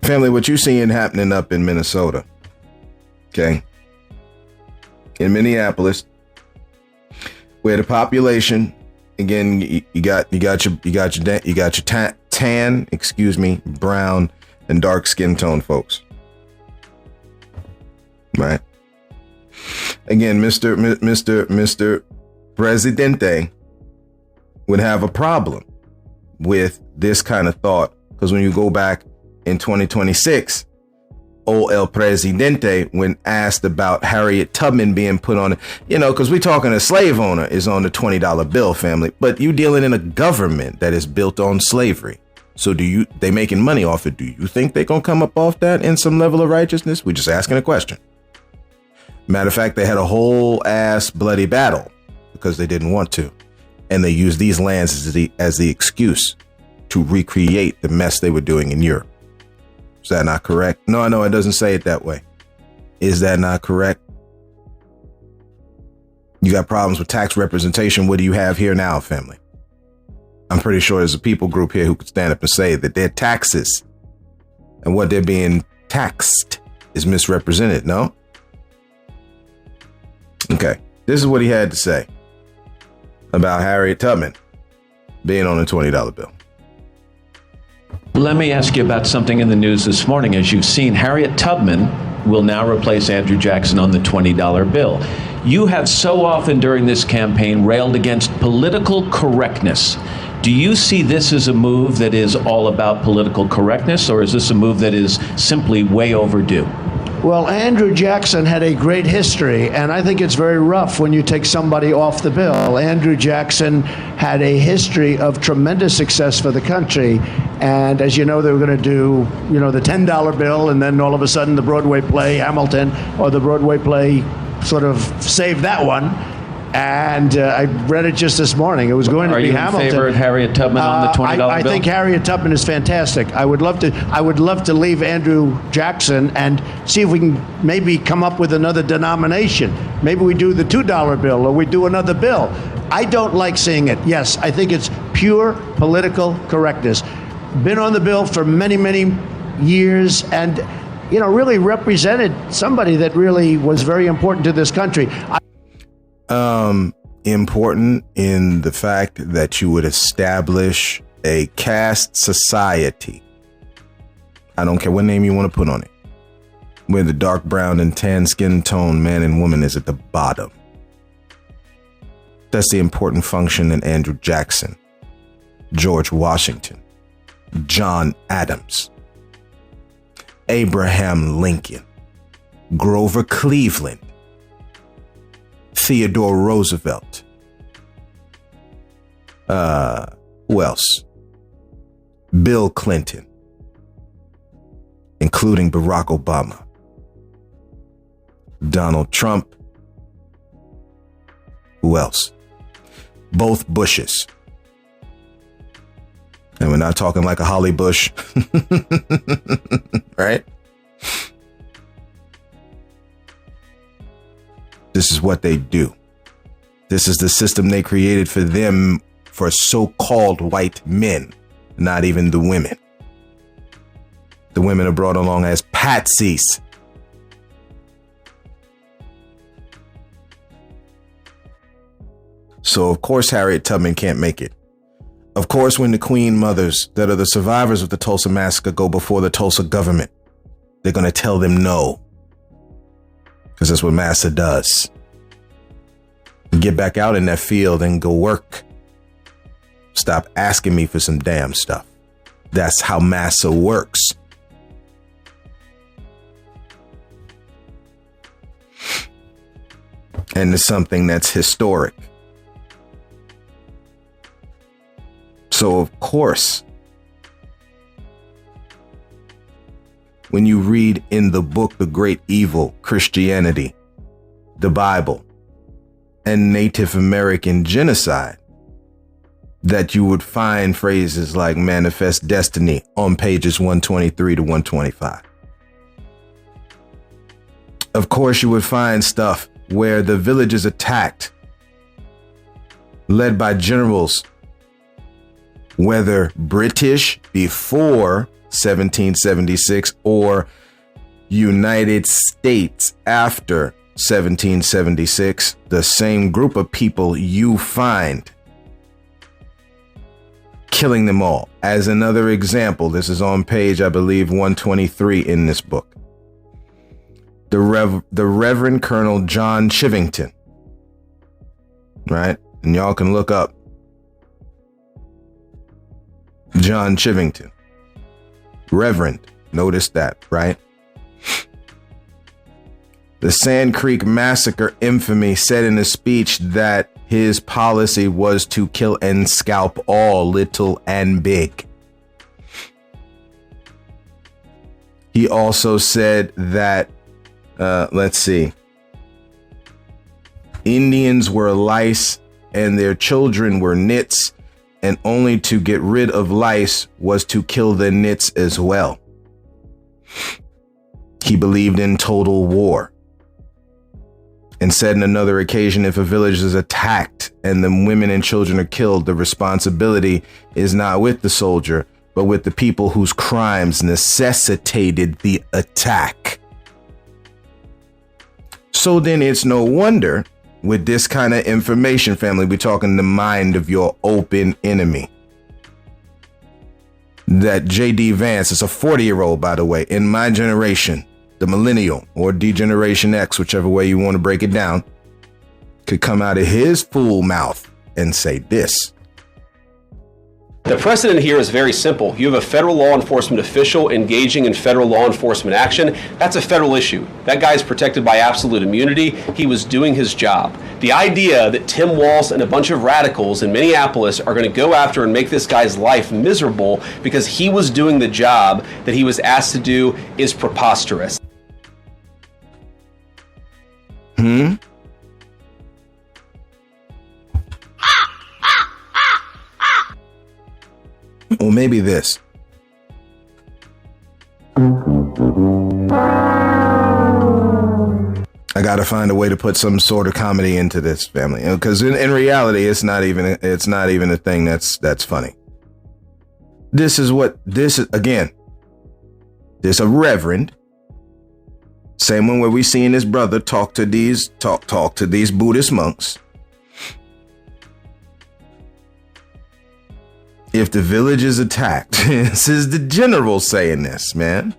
Family, what you're seeing happening up in Minnesota, okay? In Minneapolis, where the population again, you got your tan, brown and dark skin tone folks. Right. Again, Mr. Presidente would have a problem with this kind of thought, because when you go back in 2026, old El Presidente, when asked about Harriet Tubman being put on, because we're talking a slave owner is on the $20 bill, family, but you dealing in a government that is built on slavery. So they making money off it. Do you think they gonna come up off that in some level of righteousness? We're just asking a question. Matter of fact, they had a whole ass bloody battle because they didn't want to. And they used these lands as the excuse to recreate the mess they were doing in Europe. Is that not correct? No, it doesn't say it that way. Is that not correct? You got problems with tax representation. What do you have here now, family? I'm pretty sure there's a people group here who could stand up and say that their taxes and what they're being taxed is misrepresented, no? Okay, this is what he had to say about Harriet Tubman being on a $20 bill.
Let me ask you about something in the news this morning. As you've seen, Harriet Tubman will now replace Andrew Jackson on the $20 bill. You have so often during this campaign railed against political correctness. Do you see this as a move that is all about political correctness, or is this a move that is simply way overdue?
Well, Andrew Jackson had a great history, and I think it's very rough when you take somebody off the bill. Andrew Jackson had a history of tremendous success for the country, and as you know, they were going to do, the $10 bill, and then all of a sudden the Broadway play Hamilton or the Broadway play sort of saved that one. And I read it just this morning. It was going to be Hamilton.
Are you in favor of Harriet Tubman on the $20 bill?
I think Harriet Tubman is fantastic. I would love to leave Andrew Jackson and see if we can maybe come up with another denomination. Maybe we do the $2 bill or we do another bill. I don't like seeing it. Yes, I think it's pure political correctness. Been on the bill for many, many years and, really represented somebody that really was very important to this country.
Important in the fact that you would establish a caste society. I don't care what name you want to put on it, where the dark brown and tan skin tone man and woman is at the bottom. That's the important function in Andrew Jackson, George Washington, John Adams, Abraham Lincoln, Grover Cleveland, Theodore Roosevelt. Who else? Bill Clinton, including Barack Obama, Donald Trump. Who else? Both Bushes. And we're not talking like a Holly Bush, right? This is what they do. This is the system they created for them, for so-called white men, not even the women. The women are brought along as patsies. So, of course, Harriet Tubman can't make it. Of course, when the Queen mothers that are the survivors of the Tulsa massacre go before the Tulsa government, they're going to tell them no. Because that's what Massa does. Get back out in that field and go work. Stop asking me for some damn stuff. That's how Massa works. And it's something that's historic. So, of course, when you read in the book, The Great Evil, Christianity, the Bible, and Native American genocide, that you would find phrases like manifest destiny on pages 123 to 125. Of course, you would find stuff where the village is attacked, led by generals, whether British before 1776 or United States after 1776, the same group of people you find killing them all. As another example, this is on page, I believe, 123 in this book. The Reverend Colonel John Chivington, right? And y'all can look up John Chivington. Reverend, notice that, right? The Sand Creek Massacre infamy said in a speech that his policy was to kill and scalp all, little and big. He also said that, Indians were lice and their children were nits, and only to get rid of lice was to kill the nits as well. He believed in total war, and said on another occasion, if a village is attacked and the women and children are killed, the responsibility is not with the soldier, but with the people whose crimes necessitated the attack. So then it's no wonder with this kind of information, family, we're talking the mind of your open enemy. That J.D. Vance is a 40-year-old, by the way, in my generation, the millennial or D-Generation X, whichever way you want to break it down, could come out of his fool mouth and say this.
The precedent here is very simple. You have a federal law enforcement official engaging in federal law enforcement action. That's a federal issue. That guy is protected by absolute immunity. He was doing his job. The idea that Tim Walz and a bunch of radicals in Minneapolis are going to go after and make this guy's life miserable because he was doing the job that he was asked to do is preposterous.
Or maybe this. I got to find a way to put some sort of comedy into this, family, because in reality, it's not even a thing that's funny. This is again. There's a reverend, same one where we seen this brother talk to these Buddhist monks. If the village is attacked, this is the general saying this, man.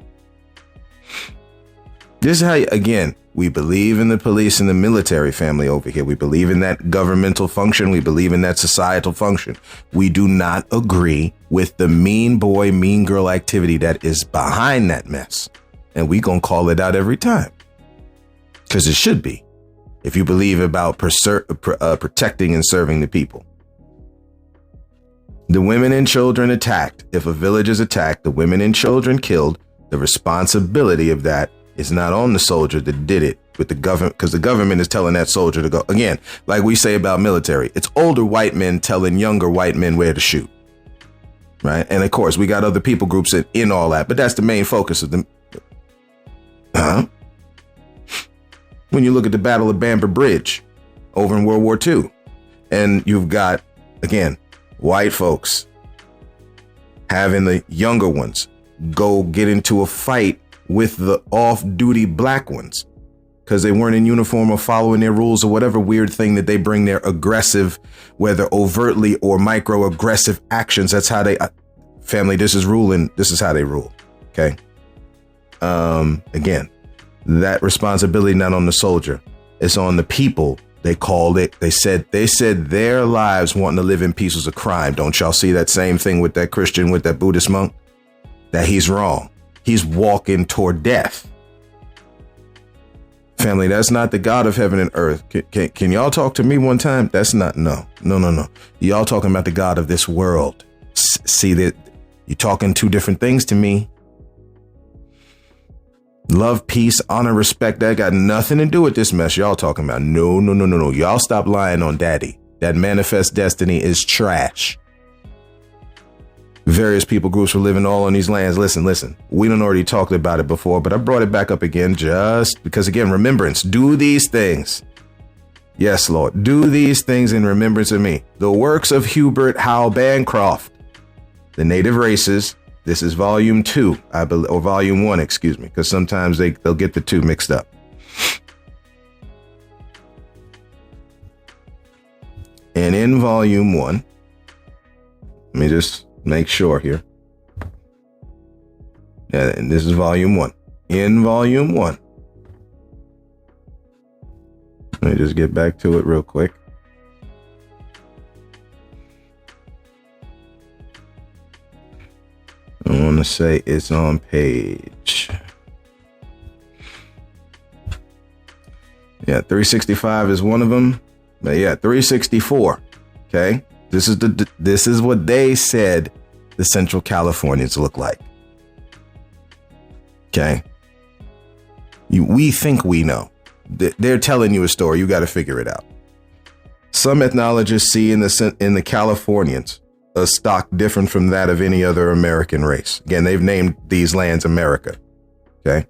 This is how, again, we believe in the police and the military, family, over here. We believe in that governmental function. We believe in that societal function. We do not agree with the mean boy, mean girl activity that is behind that mess. And we gonna call it out every time. Because it should be. If you believe about protecting and serving the people. The women and children attacked. If a village is attacked, the women and children killed, the responsibility of that is not on the soldier that did it with the government, because the government is telling that soldier to go. Again, like we say about military, it's older white men telling younger white men where to shoot. Right. And of course, we got other people groups in all that, but that's the main focus of them. When you look at the Battle of Bamber Bridge over in World War II, and you've got, again, white folks having the younger ones go get into a fight with the off-duty black ones because they weren't in uniform or following their rules or whatever weird thing that they bring their aggressive, whether overtly or micro-aggressive actions. That's how they, family, this is ruling. This is how they rule. Okay. Again, that responsibility not on the soldier. It's on the people. They called it. They said their lives wanting to live in peace was a crime. Don't y'all see that same thing with that Christian, with that Buddhist monk? That he's wrong. He's walking toward death. Family, that's not the God of heaven and earth. Can y'all talk to me one time? That's not, no. Y'all talking about the God of this world. See that you're talking two different things to me. Love, peace, honor, respect. That got nothing to do with this mess y'all talking about. No. Y'all stop lying on daddy. That manifest destiny is trash. Various people groups were living all on these lands. Listen. We done already talked about it before, but I brought it back up again just because, again, remembrance. Do these things. Yes, Lord. Do these things in remembrance of me. The works of Hubert Howe Bancroft. The Native Races. This is volume 2, I believe, or volume 1, excuse me, because sometimes they'll get the two mixed up. And in volume 1, let me just make sure here. Yeah, and this is volume 1. In volume 1. Let me just get back to it real quick. I want to say it's on page. Yeah, 365 is one of them. But yeah, 364. Okay. This is what they said the Central Californians look like. Okay. We think we know. They're telling you a story. You got to figure it out. Some ethnologists see in the Californians a stock different from that of any other American race. Again, they've named these lands America. Okay.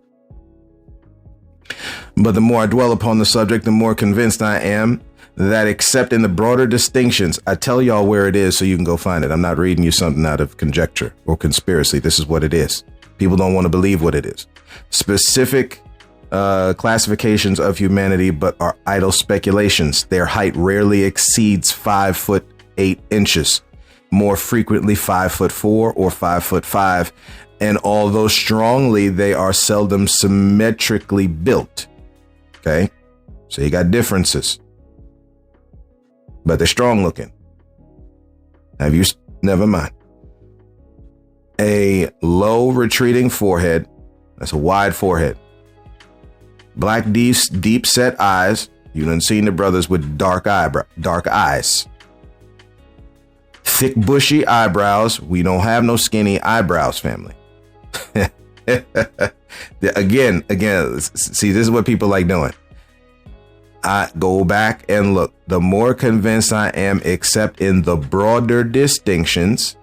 But the more I dwell upon the subject, the more convinced I am that except in the broader distinctions, I tell y'all where it is so you can go find it. I'm not reading you something out of conjecture or conspiracy. This is what it is. People don't want to believe what it is. Specific classifications of humanity, but are idle speculations. Their height rarely exceeds 5'8", more frequently 5'4" or 5'5", and although strongly, they are seldom symmetrically built. Okay, so you got differences, but they're strong looking. Never mind. A low retreating forehead. That's a wide forehead. Black deep set eyes. You done seen the brothers with dark eyes. Thick bushy eyebrows. We don't have no skinny eyebrows, family. Again, see, this is what people like doing. I go back and look. The more convinced I am, except in the broader distinctions,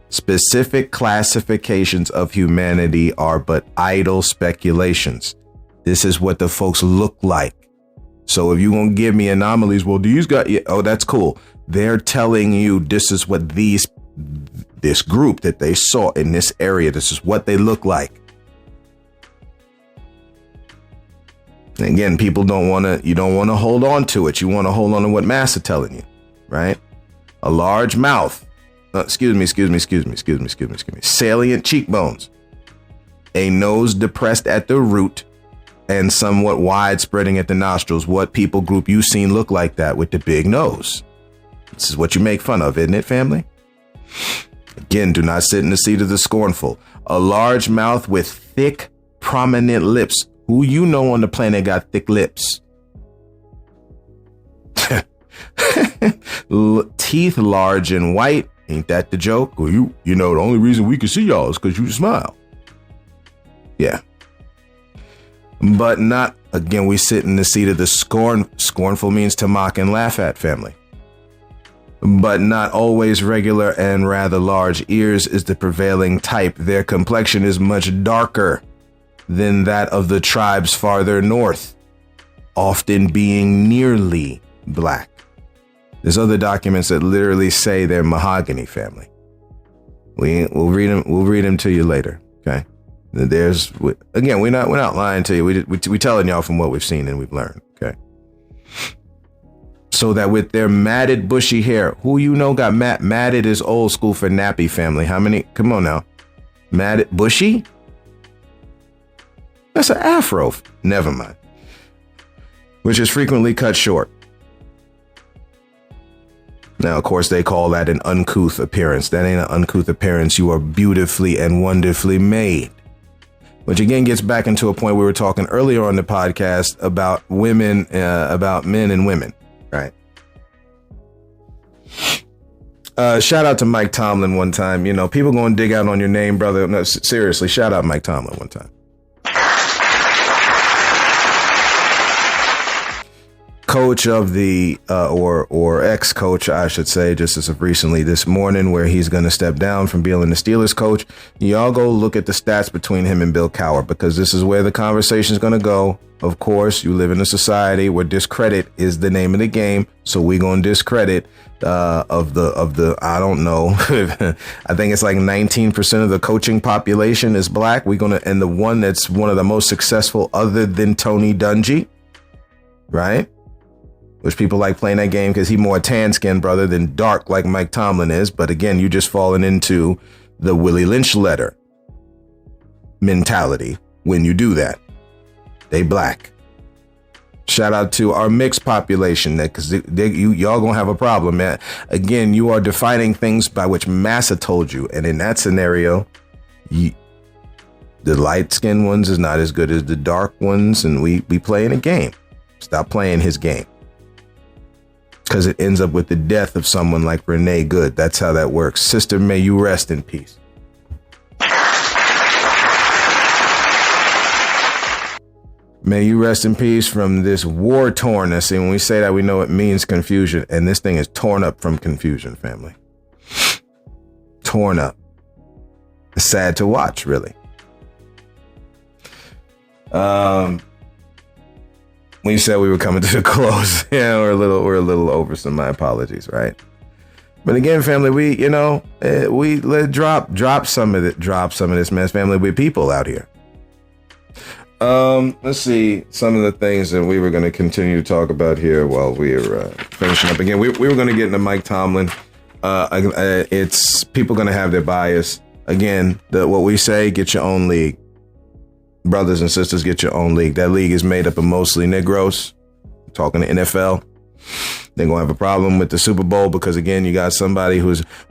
specific classifications of humanity are but idle speculations. This is what the folks look like. So if you're going to give me anomalies, well, these guys, oh, that's cool. They're telling you this is what this group that they saw in this area, this is what they look like. And again, people you don't want to hold on to it. You want to hold on to what Master telling you, right? A large mouth. Excuse me. Salient cheekbones. A nose depressed at the root and somewhat wide spreading at the nostrils. What people group you seen look like that with the big nose? This is what you make fun of, isn't it, family? Again, do not sit in the seat of the scornful. A large mouth with thick, prominent lips. Who you know on the planet got thick lips? Teeth large and white. Ain't that the joke? Well, you know, the only reason we can see y'all is because you smile. Yeah. But not, again, we sit in the seat of the scornful means to mock and laugh at, family. But not always regular and rather large ears is the prevailing type. Their complexion is much darker than that of the tribes farther north, often being nearly black. There's other documents that literally say they're mahogany, family. We'll read them to you later. Okay. Again, we're not lying to you. We telling y'all from what we've seen and we've learned. Okay. So that with their matted bushy hair, who you know got matted is old school for nappy, family. How many? Come on now. Matted bushy? That's an afro. Never mind. Which is frequently cut short. Now, of course, they call that an uncouth appearance. That ain't an uncouth appearance. You are beautifully and wonderfully made. Which again gets back into a point we were talking earlier on the podcast about women, about men and women, right? Shout out to Mike Tomlin one time. You know, people going to dig out on your name, brother. No, seriously, shout out Mike Tomlin one time. Coach of the or ex-coach, I should say, just as of recently this morning, where he's going to step down from being the Steelers coach. Y'all go look at the stats between him and Bill Cowher, because this is where the conversation is going to go. Of course, you live in a society where discredit is the name of the game, so we're going to discredit of the I don't know. I think it's like 19% of the coaching population is black. And the one that's one of the most successful, other than Tony Dungy, right? which people like playing that game because he's more tan-skinned brother than dark like Mike Tomlin is. But again, you just falling into the Willie Lynch letter mentality when you do that. They black. Shout out to our mixed population, that because y'all gonna have a problem, man. Again, you are defining things by which Massa told you, and in that scenario, the light-skinned ones is not as good as the dark ones, and we playing a game. Stop playing his game, because it ends up with the death of someone like Renee Good. That's how that works. Sister, may you rest in peace. May you rest in peace from this war-tornness. And when we say that, we know it means confusion. And this thing is torn up from confusion, family. Torn up. It's sad to watch, really. We said we were coming to the close. Yeah, we're a little over, so my apologies, right? But again, family, we let drop some of this mess, family. We're people out here. Let's see some of the things that we were going to continue to talk about here while we're finishing up. Again, we were going to get into Mike Tomlin. It's people going to have their bias. Again, what we say, get your own league. Brothers and sisters, get your own league. That league is made up of mostly Negroes. I'm talking to NFL. They're going to have a problem with the Super Bowl because, again, you got somebody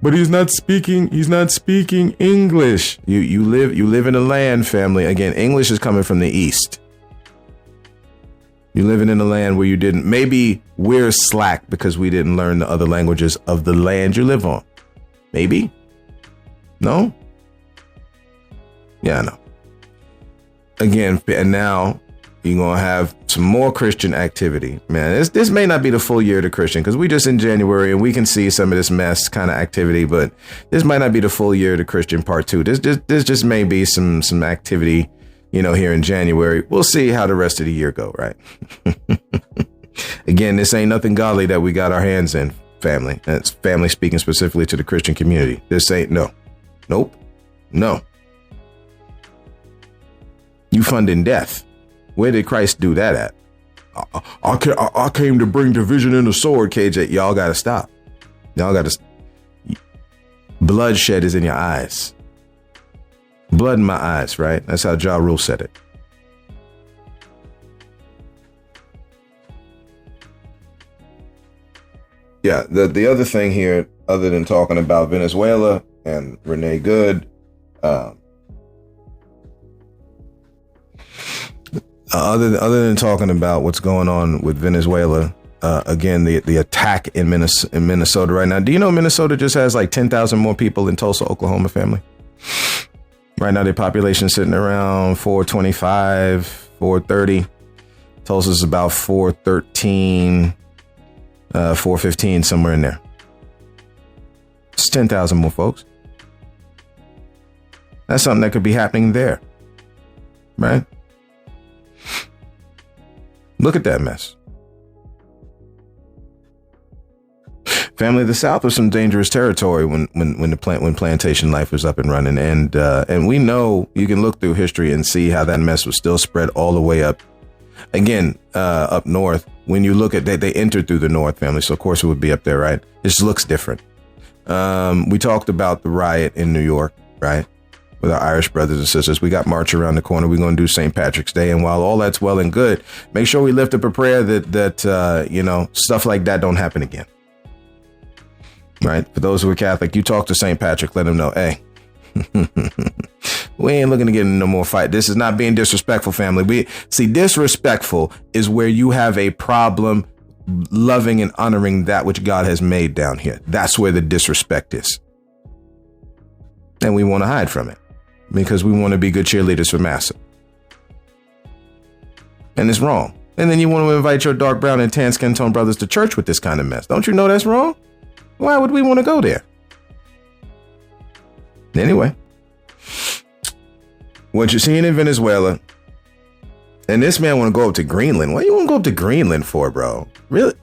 but he's not speaking English. You live in a land, family. Again, English is coming from the East. You're living in a land where you didn't. Maybe we're slack because we didn't learn the other languages of the land you live on. Maybe. No? Yeah, I know. Again, and now you're going to have some more Christian activity. Man, this may not be the full year to Christian because we just in January and we can see some of this mess kind of activity, but this might not be the full year to Christian part 2. This just may be some activity, here in January. We'll see how the rest of the year go, right? Again, this ain't nothing godly that we got our hands in, family. That's family speaking specifically to the Christian community. This ain't nope. You funding death. Where did Christ do that at? I came to bring division in the sword, KJ. Y'all got to stop. Bloodshed is in your eyes. Blood in my eyes, right? That's how Ja Rule said it. Yeah, the other thing here, other than talking about Venezuela and Renee Good, other than talking about what's going on with Venezuela, again, the attack in Minnesota right now. Do you know Minnesota just has like 10,000 more people than Tulsa, Oklahoma, family? Right now, their population is sitting around 425, 430. Tulsa's about 413, 415, somewhere in there. It's 10,000 more folks. That's something that could be happening there, right? Look at that mess. Family, the South was some dangerous territory when plantation life was up and running, and we know you can look through history and see how that mess was still spread all the way up. Again, up north. When you look at they entered through the north, family, so of course it would be up there, right? It just looks different. We talked about the riot in New York, right? With our Irish brothers and sisters. We got March around the corner. We're going to do St. Patrick's Day. And while all that's well and good, make sure we lift up a prayer that stuff like that don't happen again. Right? For those who are Catholic, you talk to St. Patrick, let him know, hey, we ain't looking to get in no more fight. This is not being disrespectful, family. Disrespectful is where you have a problem loving and honoring that which God has made down here. That's where the disrespect is. And we want to hide from it because we want to be good cheerleaders for Massa. And it's wrong. And then you want to invite your dark brown and tan skin tone brothers to church with this kind of mess. Don't you know that's wrong? Why would we want to go there? Anyway, what you're seeing in Venezuela, and this man want to go up to Greenland. What do you want to go up to Greenland for, bro? Really?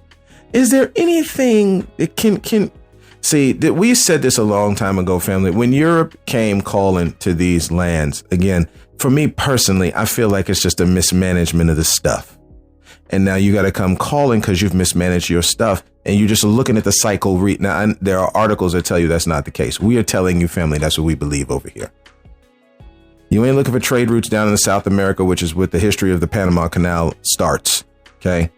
Is there anything that can see, that we said this a long time ago, family, when Europe came calling to these lands, again, for me personally, I feel like it's just a mismanagement of the stuff. And now you got to come calling because you've mismanaged your stuff. And you're just looking at the cycle. Now, there are articles that tell you that's not the case. We are telling you, family, that's what we believe over here. You ain't looking for trade routes down in South America, which is what the history of the Panama Canal starts. OK,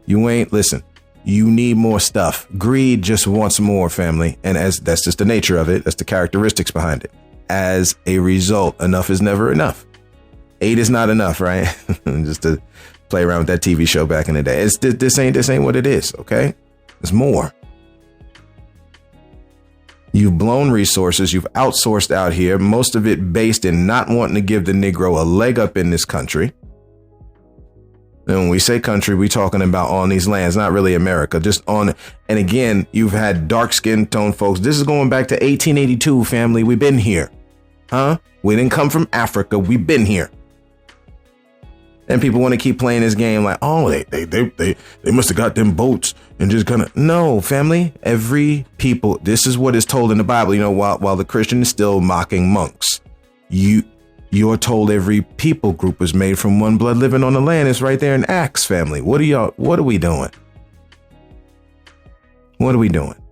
you ain't listen. You need more stuff. Greed just wants more, family. And that's just the nature of it. That's the characteristics behind it. As a result, enough is never enough. 8 is not enough, right? Just to play around with that TV show back in the day. This ain't what it is, okay? It's more. You've blown resources. You've outsourced out here. Most of it based in not wanting to give the Negro a leg up in this country. And when we say country, we're talking about on these lands, not really America, just on. And again, you've had dark skin tone folks. This is going back to 1882, family. We've been here. Huh? We didn't come from Africa. We've been here. And people want to keep playing this game like, oh, they must have got them boats and just kind of. No, family, every people. This is what is told in the Bible. You know, while the Christian is still mocking monks, you're told every people group was made from one blood living on the land. It's right there in Acts, family. What are we doing? What are we doing?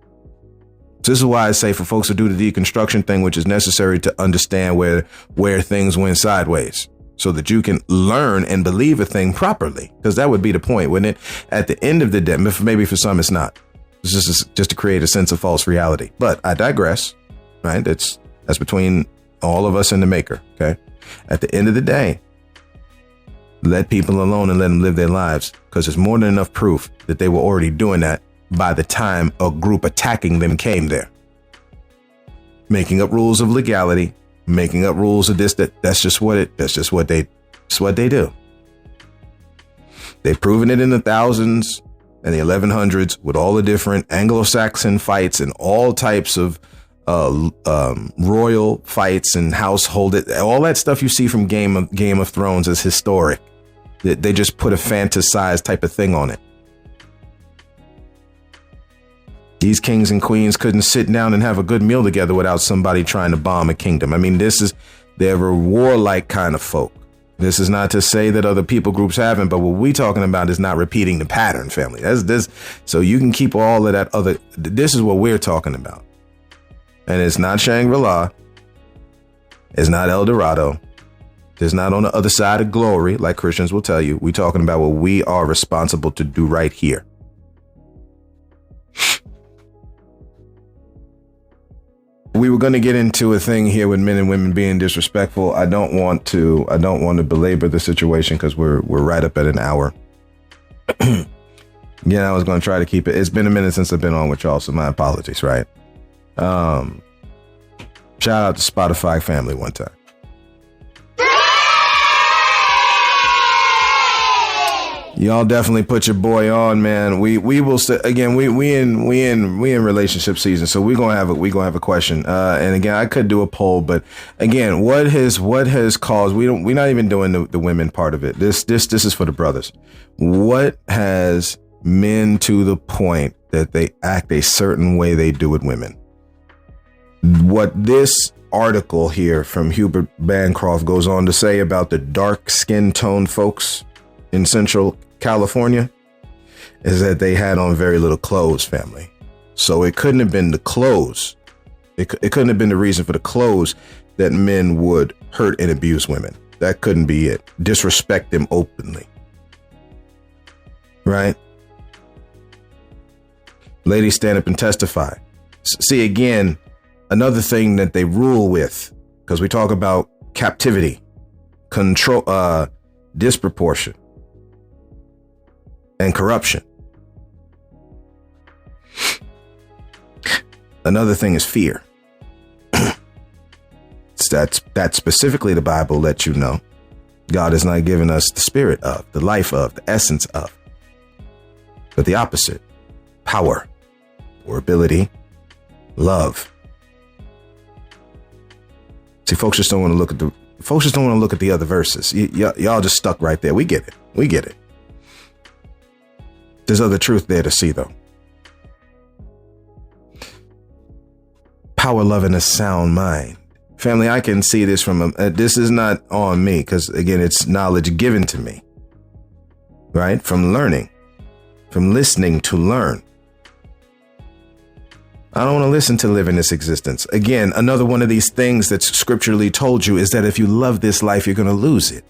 So this is why I say for folks to do the deconstruction thing, which is necessary to understand where things went sideways. So that you can learn and believe a thing properly, because that would be the point, wouldn't it? At the end of the day, maybe for some it's not. It's just to create a sense of false reality. But I digress, right? That's between all of us and the maker, okay? At the end of the day, let people alone and let them live their lives, because there's more than enough proof that they were already doing that by the time a group attacking them came there. Making up rules of legality, making up rules of this, that's just what they do. They've proven it in the thousands and the 1100s with all the different Anglo-Saxon fights and all types of royal fights and household, all that stuff you see from Game of Thrones is historic. They just put a fantasized type of thing on it. These kings and queens couldn't sit down and have a good meal together without somebody trying to bomb a kingdom. I mean, they're a warlike kind of folk. This is not to say that other people groups haven't, but what we're talking about is not repeating the pattern, family. That's this. So you can keep all of that other. This is what we're talking about. And it's not Shangri-La. It's not El Dorado. It's not on the other side of glory, like Christians will tell you. We're talking about what we are responsible to do right here. We were going to get into a thing here with men and women being disrespectful. I don't want to belabor the situation because we're right up at an hour. Again, I was going to try to keep it. It's been a minute since I've been on with y'all, so my apologies, right? Shout out to Spotify family one time. Y'all definitely put your boy on, man. We will again. We in relationship season, so we gonna have a question. And again, I could do a poll, but again, what has caused? We're not even doing the women part of it. This is for the brothers. What has men to the point that they act a certain way they do with women? What this article here from Hubert Bancroft goes on to say about the dark skin tone folks in Central California is that they had on very little clothes, family. So it couldn't have been the clothes. It couldn't have been the reason for the clothes that men would hurt and abuse women. That couldn't be it. Disrespect them openly. Right? Ladies, stand up and testify. See, again, another thing that they rule with, because we talk about captivity, control, disproportion, and corruption. Another thing is fear. That specifically the Bible lets you know God has not given us the spirit of, the life of, the essence of, but the opposite: power or ability, love. See, folks just don't want to look at the other verses. Y'all just stuck right there. We get it. There's other truth there to see, though. Power, love, and a sound mind. Family, I can see this from this is not on me, because again, it's knowledge given to me. right? From learning, from listening to learn. I don't want to listen to live in this existence. Again, another one of these things that's scripturally told you is that if you love this life, you're going to lose it.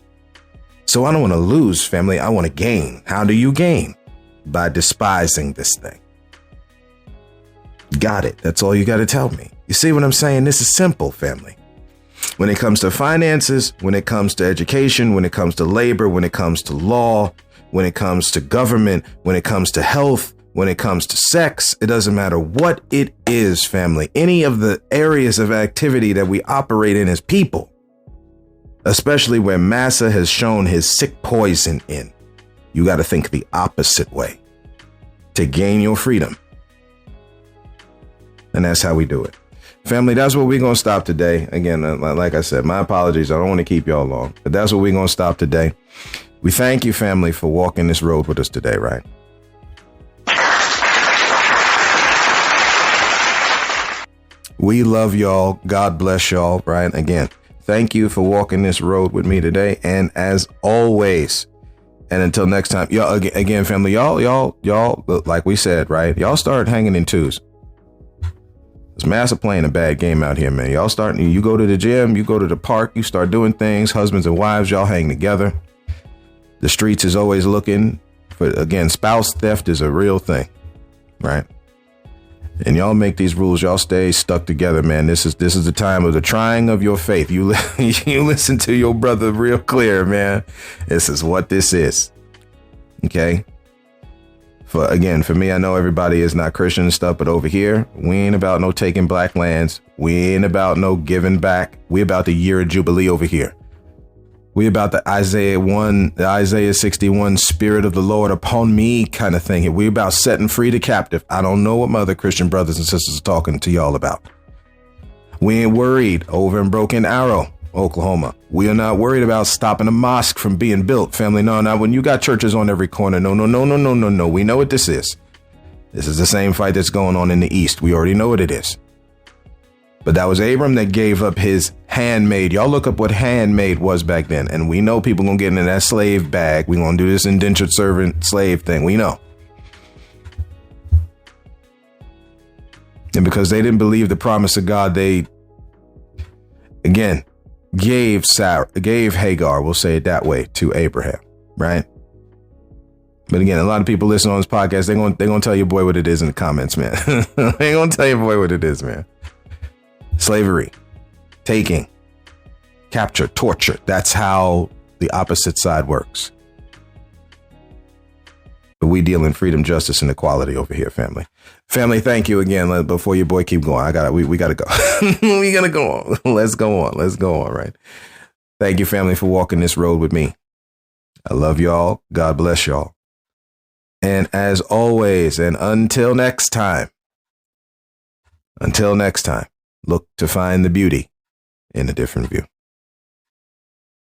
So I don't want to lose, family. I want to gain. How do you gain? By despising this thing. Got it. That's all you got to tell me. You see what I'm saying? This is simple, family. When it comes to finances, when it comes to education, when it comes to labor, when it comes to law, when it comes to government, when it comes to health, when it comes to sex, it doesn't matter what it is, family. Any of the areas of activity that we operate in as people, especially where Massa has shown his sick poison in, you got to think the opposite way to gain your freedom. And that's how we do it. Family, that's where we're going to stop today. Again, like I said, my apologies. I don't want to keep y'all long, but that's where we're going to stop today. We thank you, family, for walking this road with us today, right? We love y'all. God bless y'all, right? Again, thank you for walking this road with me today. And as always, and until next time, y'all, again, family, y'all, like we said, right? Y'all start hanging in twos. It's Massa playing a bad game out here, man. Y'all starting, you go to the gym, you go to the park, you start doing things. Husbands and wives, y'all hang together. The streets is always looking for, again, spouse theft is a real thing, right? And y'all make these rules. Y'all stay stuck together, man. This is the time of the trying of your faith. You listen to your brother real clear, man. This is what this is. Okay. For me, I know everybody is not Christian and stuff, but over here, we ain't about no taking black lands. We ain't about no giving back. We about the year of Jubilee over here. We about the Isaiah 61 spirit of the Lord upon me kind of thing. We about setting free the captive. I don't know what my other Christian brothers and sisters are talking to y'all about. We ain't worried over in Broken Arrow, Oklahoma. We are not worried about stopping a mosque from being built. Family, no, not when you got churches on every corner. No. We know what this is. This is the same fight that's going on in the East. We already know what it is. But that was Abram that gave up his handmaid. Y'all look up what handmaid was back then. And we know people going to get into that slave bag. We're going to do this indentured servant slave thing. We know. And because they didn't believe the promise of God, they, again, gave Hagar, we'll say it that way, to Abraham, right? But again, a lot of people listen on this podcast, they're going to tell your boy what it is in the comments, man. They're going to tell your boy what it is, man. Slavery, taking, capture, torture. That's how the opposite side works. But we deal in freedom, justice, and equality over here, family. Family, thank you again. Before your boy keep going, we gotta go. We gotta go on. Let's go on, right? Thank you, family, for walking this road with me. I love y'all. God bless y'all. And as always, and until next time, look to find the beauty in a different view.